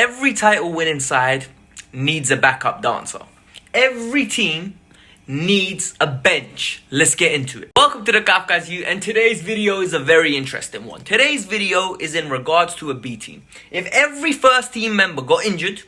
Every title winning side needs a backup dancer. Every team needs a bench. Let's get into it. Welcome to the Kavkas, and today's video is a very interesting one. Today's video is in regards to a B team. If every first team member got injured,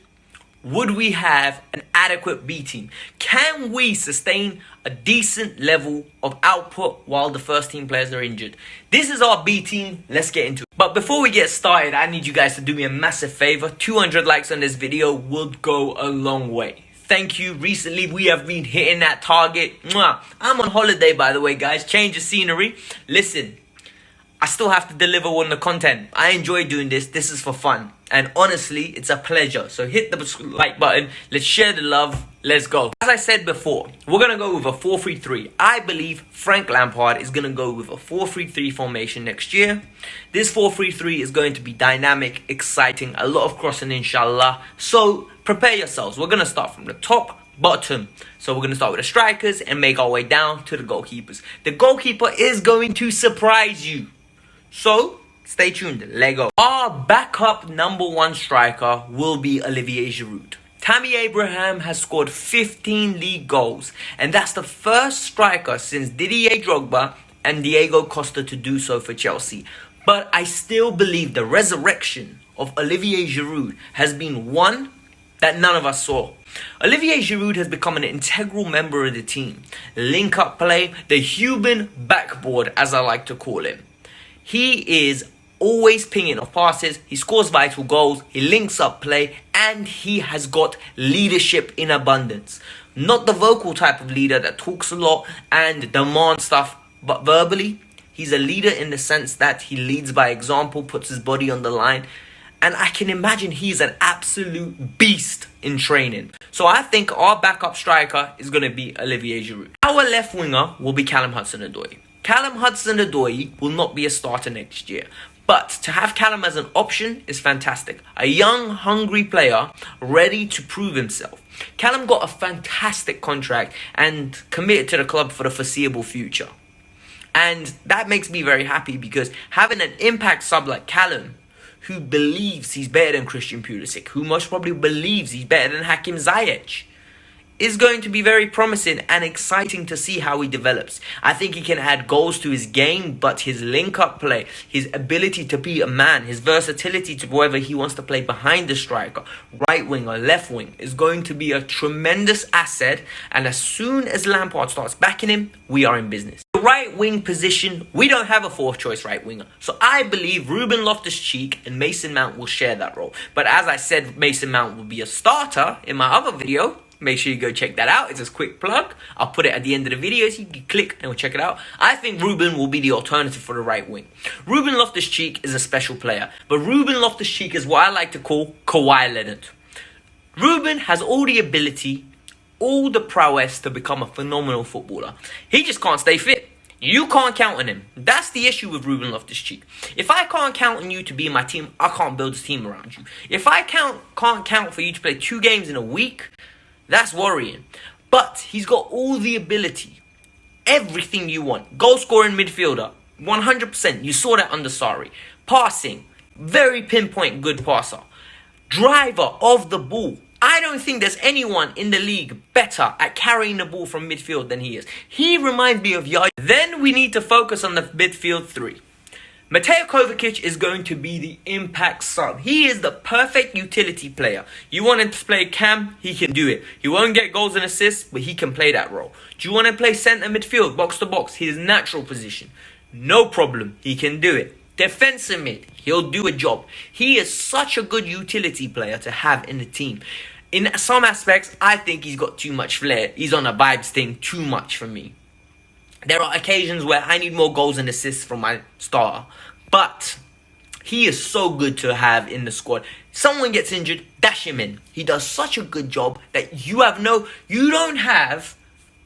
would we have an adequate B team? Can we sustain a decent level of output while the first team players are injured? This is our B team. Let's get into it. But before we get started, I need you guys to do me a massive favor. 200 likes on this video would go a long way. Thank you. Recently, we have been hitting that target. Mwah. I'm on holiday, by the way, guys. Change of scenery. Listen, I still have to deliver on the content. I enjoy doing this. This is for fun. And honestly, it's a pleasure. So hit the like button. Let's share the love. Let's go. As I said before, we're going to go with a 4-3-3. I believe Frank Lampard is going to go with a 4-3-3 formation next year. This 4-3-3 is going to be dynamic, exciting, a lot of crossing, inshallah. So prepare yourselves. We're going to start from the top, bottom. So we're going to start with the strikers and make our way down to the goalkeepers. The goalkeeper is going to surprise you. So stay tuned. Lego. Our backup number one striker will be Olivier Giroud. Tammy Abraham has scored 15 league goals, and that's the first striker since Didier Drogba and Diego Costa to do so for Chelsea. But I still believe the resurrection of Olivier Giroud has been one that none of us saw. Olivier Giroud has become an integral member of the team. Link-up play, the human backboard, as I like to call him. He is always pinging off passes, he scores vital goals, he links up play, and he has got leadership in abundance. Not the vocal type of leader that talks a lot and demands stuff, but verbally, he's a leader in the sense that he leads by example, puts his body on the line, and I can imagine he's an absolute beast in training. So I think our backup striker is going to be Olivier Giroud. Our left winger will be Hudson Odoi. Hudson Odoi will not be a starter next year. But to have Callum as an option is fantastic. A young, hungry player ready to prove himself. Callum got a fantastic contract and committed to the club for the foreseeable future. And that makes me very happy because having an impact sub like Callum, who believes he's better than Christian Pulisic, who most probably believes he's better than Hakim Ziyech, is going to be very promising and exciting to see how he develops. I think he can add goals to his game, but his link-up play, his ability to be a man, his versatility to whether he wants to play behind the striker, right wing or left wing, is going to be a tremendous asset. And as soon as Lampard starts backing him, we are in business. The right wing position, we don't have a fourth choice right winger. So I believe Ruben Loftus-Cheek and Mason Mount will share that role. But as I said, Mason Mount will be a starter in my other video. Make sure you go check that out. It's a quick plug. I'll put it at the end of the video so you can click and we'll check it out. I think Ruben will be the alternative for the right wing. Ruben Loftus-Cheek is a special player. But Ruben Loftus-Cheek is what I like to call Kawhi Leonard. Ruben has all the ability, all the prowess to become a phenomenal footballer. He just can't stay fit. You can't count on him. That's the issue with Ruben Loftus-Cheek. If I can't count on you to be in my team, I can't build a team around you. If I can't count for you to play 2 games in a week, that's worrying. But he's got all the ability. Everything you want. Goal scoring midfielder. 100%. You saw that under Sarri. Passing. Very pinpoint good passer. Driver of the ball. I don't think there's anyone in the league better at carrying the ball from midfield than he is. He reminds me of Yaya. Then we need to focus on the midfield 3. Mateo Kovacic is going to be the impact sub. He is the perfect utility player. You want him to play cam, he can do it. He won't get goals and assists, but he can play that role. Do you want to play centre midfield, box to box, his natural position? No problem, he can do it. Defensive mid, he'll do a job. He is such a good utility player to have in the team. In some aspects, I think he's got too much flair. He's on a vibes thing too much for me. There are occasions where I need more goals and assists from my starter. But he is so good to have in the squad. Someone gets injured, dash him in. He does such a good job that you don't have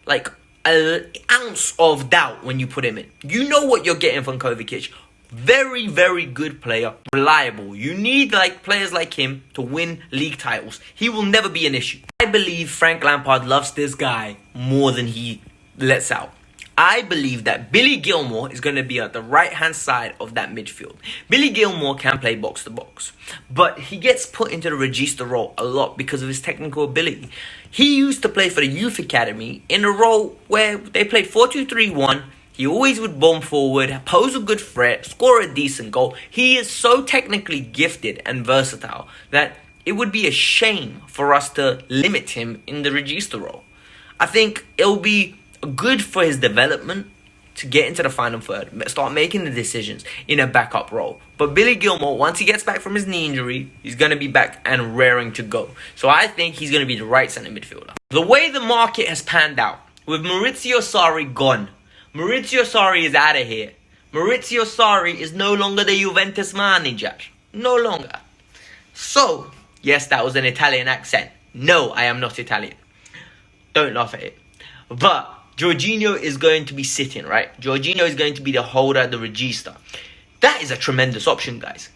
like an ounce of doubt when you put him in. You know what you're getting from Kovacic. Very, very good player. Reliable. You need players like him to win league titles. He will never be an issue. I believe Frank Lampard loves this guy more than he lets out. I believe that Billy Gilmour is going to be at the right-hand side of that midfield. Billy Gilmour can play box-to-box, but he gets put into the regista role a lot because of his technical ability. He used to play for the youth academy in a role where they played 4-2-3-1. He always would bomb forward, pose a good threat, score a decent goal. He is so technically gifted and versatile that it would be a shame for us to limit him in the regista role. I think it'll be good for his development to get into the final third, start making the decisions in a backup role. But Billy Gilmour, once he gets back from his knee injury, he's going to be back and raring to go. So I think he's going to be the right centre midfielder. The way the market has panned out, with Maurizio Sarri gone, Maurizio Sarri is out of here. Maurizio Sarri is no longer the Juventus manager. No longer. So, yes, that was an Italian accent. No, I am not Italian. Don't laugh at it. But Jorginho is going to be sitting, right? Jorginho is going to be the holder at the regista. That is a tremendous option, guys.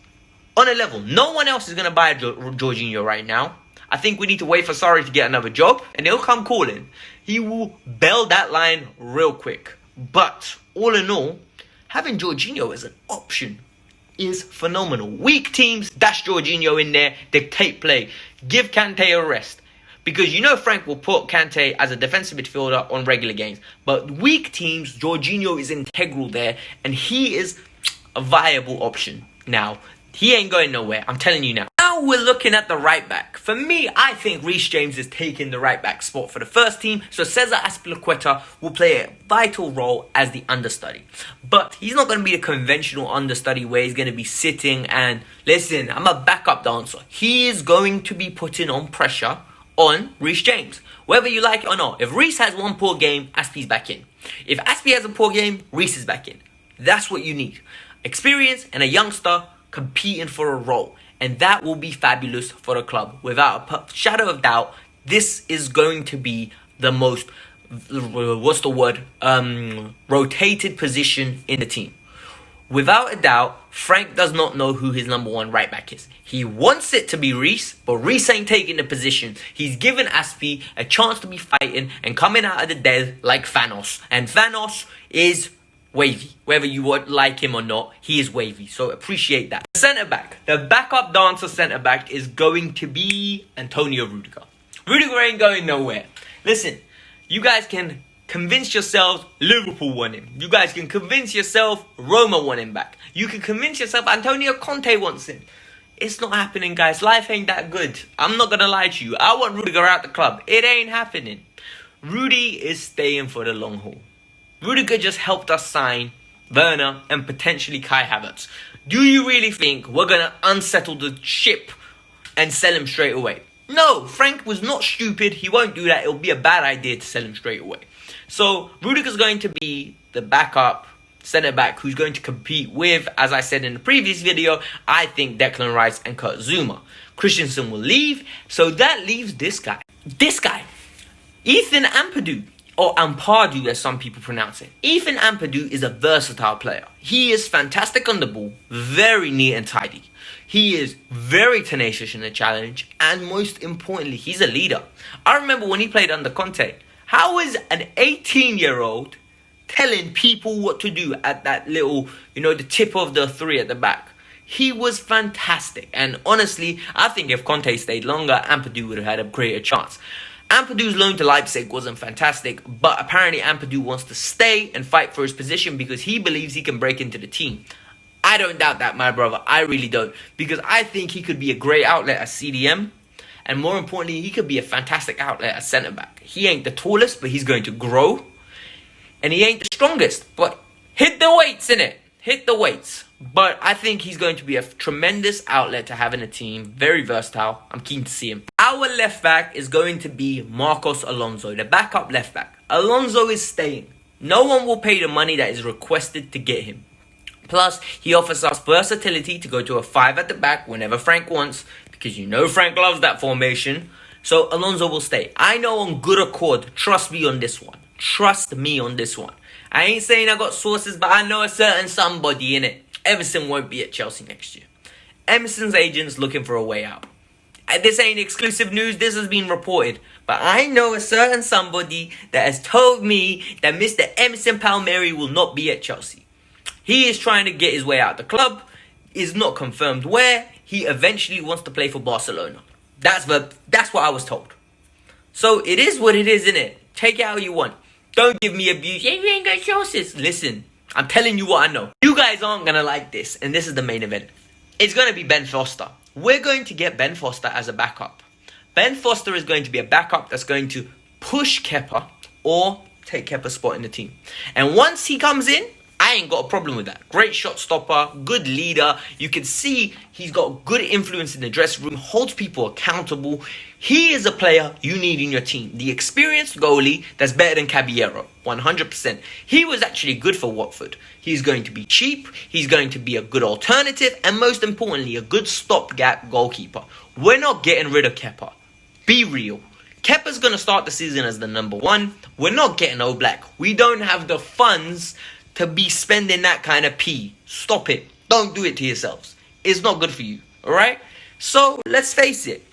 On a level, no one else is going to buy Jorginho right now. I think we need to wait for Sarri to get another job, and he'll come calling. He will bail that line real quick. But all in all, having Jorginho as an option is phenomenal. Weak teams, dash Jorginho in there, dictate play. Give Kante a rest. Because you know Frank will put Kante as a defensive midfielder on regular games. But weak teams, Jorginho is integral there. And he is a viable option. Now, he ain't going nowhere. I'm telling you now. Now we're looking at the right back. For me, I think Reece James is taking the right back spot for the first team. So Cesar Azpilicueta will play a vital role as the understudy. But he's not going to be a conventional understudy where he's going to be sitting and, listen, I'm a backup dancer. He is going to be putting on pressure on Reece James, whether you like it or not. If Reece has one poor game, Aspie's back in. If Aspie has a poor game, Reece is back in. That's what you need. Experience and a youngster competing for a role. And that will be fabulous for the club. Without a shadow of doubt, this is going to be the most, rotated position in the team. Without a doubt, Frank does not know who his number one right back is. He wants it to be Reece, but Reece ain't taking the position. He's given Aspie a chance to be fighting and coming out of the dead like Thanos. And Thanos is wavy. Whether you would like him or not, he is wavy. So appreciate that. Centre-back. The backup dancer centre-back is going to be Antonio Rudiger. Rudiger ain't going nowhere. Listen, you guys can convince yourselves Liverpool want him. You guys can convince yourself Roma want him back. You can convince yourself Antonio Conte wants him. It's not happening, guys. Life ain't that good. I'm not going to lie to you. I want Rudiger out the club. It ain't happening. Rudy is staying for the long haul. Rudiger just helped us sign Werner and potentially Kai Havertz. Do you really think we're going to unsettle the ship and sell him straight away? No, Frank was not stupid. He won't do that. It'll be a bad idea to sell him straight away. So Rudiger's going to be the backup centre-back who's going to compete with, as I said in the previous video, I think Declan Rice and Kurt Zouma. Christensen will leave, so that leaves this guy. Ethan Ampadu, or Ampadu as some people pronounce it. Ethan Ampadu is a versatile player. He is fantastic on the ball, very neat and tidy. He is very tenacious in the challenge, and most importantly, he's a leader. I remember when he played under Conte. How is an 18-year-old telling people what to do at that little, the tip of the three at the back? He was fantastic. And honestly, I think if Conte stayed longer, Ampadu would have had a greater chance. Ampadu's loan to Leipzig wasn't fantastic, but apparently Ampadu wants to stay and fight for his position because he believes he can break into the team. I don't doubt that, my brother. I really don't. Because I think he could be a great outlet as CDM. And more importantly, he could be a fantastic outlet as centre-back. He ain't the tallest, but he's going to grow. And he ain't the strongest, but hit the weights, innit? Hit the weights. But I think he's going to be a tremendous outlet to have in a team. Very versatile. I'm keen to see him. Our left back is going to be Marcos Alonso, the backup left back. Alonso is staying. No one will pay the money that is requested to get him. Plus, he offers us versatility to go to a 5 at the back whenever Frank wants, because Frank loves that formation. So Alonso will stay. I know on good accord. Trust me on this one. Trust me on this one. I ain't saying I got sources, but I know a certain somebody in it. Everson won't be at Chelsea next year. Emerson's agent's looking for a way out. This ain't exclusive news. This has been reported. But I know a certain somebody that has told me that Mr. Emerson Palmieri will not be at Chelsea. He is trying to get his way out of the club. Is not confirmed where. He eventually wants to play for Barcelona. That's what I was told. So it is what it is, innit? Take it how you want. Don't give me abuse. Yeah, you ain't got choices. Listen, I'm telling you what I know. You guys aren't going to like this. And this is the main event. It's going to be Ben Foster. We're going to get Ben Foster as a backup. Ben Foster is going to be a backup that's going to push Kepa or take Kepa's spot in the team. And once he comes in, I ain't got a problem with that. Great shot stopper, good leader. You can see he's got good influence in the dressing room, holds people accountable. He is a player you need in your team. The experienced goalie that's better than Caballero, 100%. He was actually good for Watford. He's going to be cheap. He's going to be a good alternative. And most importantly, a good stopgap goalkeeper. We're not getting rid of Kepa. Be real. Kepa's going to start the season as the number one. We're not getting Oblak. We don't have the funds to be spending that kind of P. Stop it. Don't do it to yourselves. It's not good for you. Alright? So, let's face it.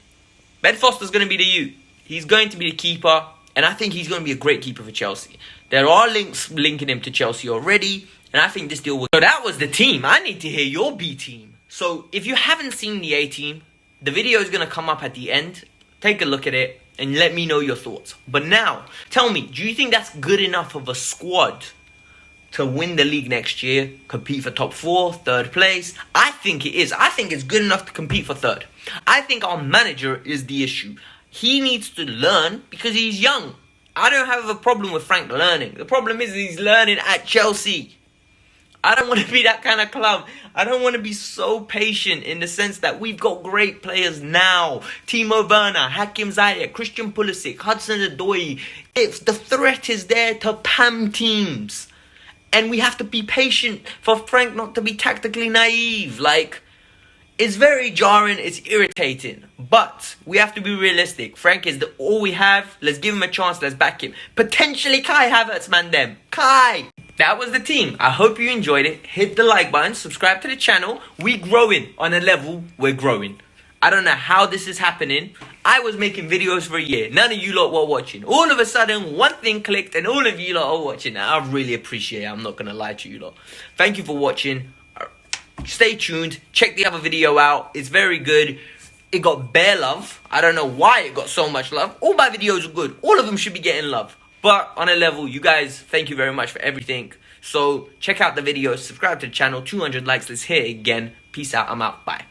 Ben Foster's going to be the you. He's going to be the keeper. And I think he's going to be a great keeper for Chelsea. There are links linking him to Chelsea already. And I think this deal will... So that was the team. I need to hear your B team. So, if you haven't seen the A team, the video is going to come up at the end. Take a look at it. And let me know your thoughts. But now, tell me, do you think that's good enough of a squad to win the league next year, compete for top 4, third place? I think it is. I think it's good enough to compete for third. I think our manager is the issue. He needs to learn because he's young. I don't have a problem with Frank learning. The problem is he's learning at Chelsea. I don't want to be that kind of club. I don't want to be so patient in the sense that we've got great players now. Timo, Werner, Hakim, Ziyech, Christian Pulisic, Hudson Odoi. If the threat is there to PAM teams. And we have to be patient for Frank not to be tactically naive. Like, it's very jarring. It's irritating. But we have to be realistic. Frank is all we have. Let's give him a chance. Let's back him. Potentially Kai Havertz, man, them. Kai. That was the team. I hope you enjoyed it. Hit the like button. Subscribe to the channel. We growing on a level. We're growing. I don't know how this is happening. I was making videos for a year. None of you lot were watching. All of a sudden, one thing clicked and all of you lot are watching. I really appreciate it. I'm not going to lie to you lot. Thank you for watching. Stay tuned. Check the other video out. It's very good. It got bare love. I don't know why it got so much love. All my videos are good. All of them should be getting love. But on a level, you guys, thank you very much for everything. So check out the videos. Subscribe to the channel. 200 likes. Let's hit it again. Peace out. I'm out. Bye.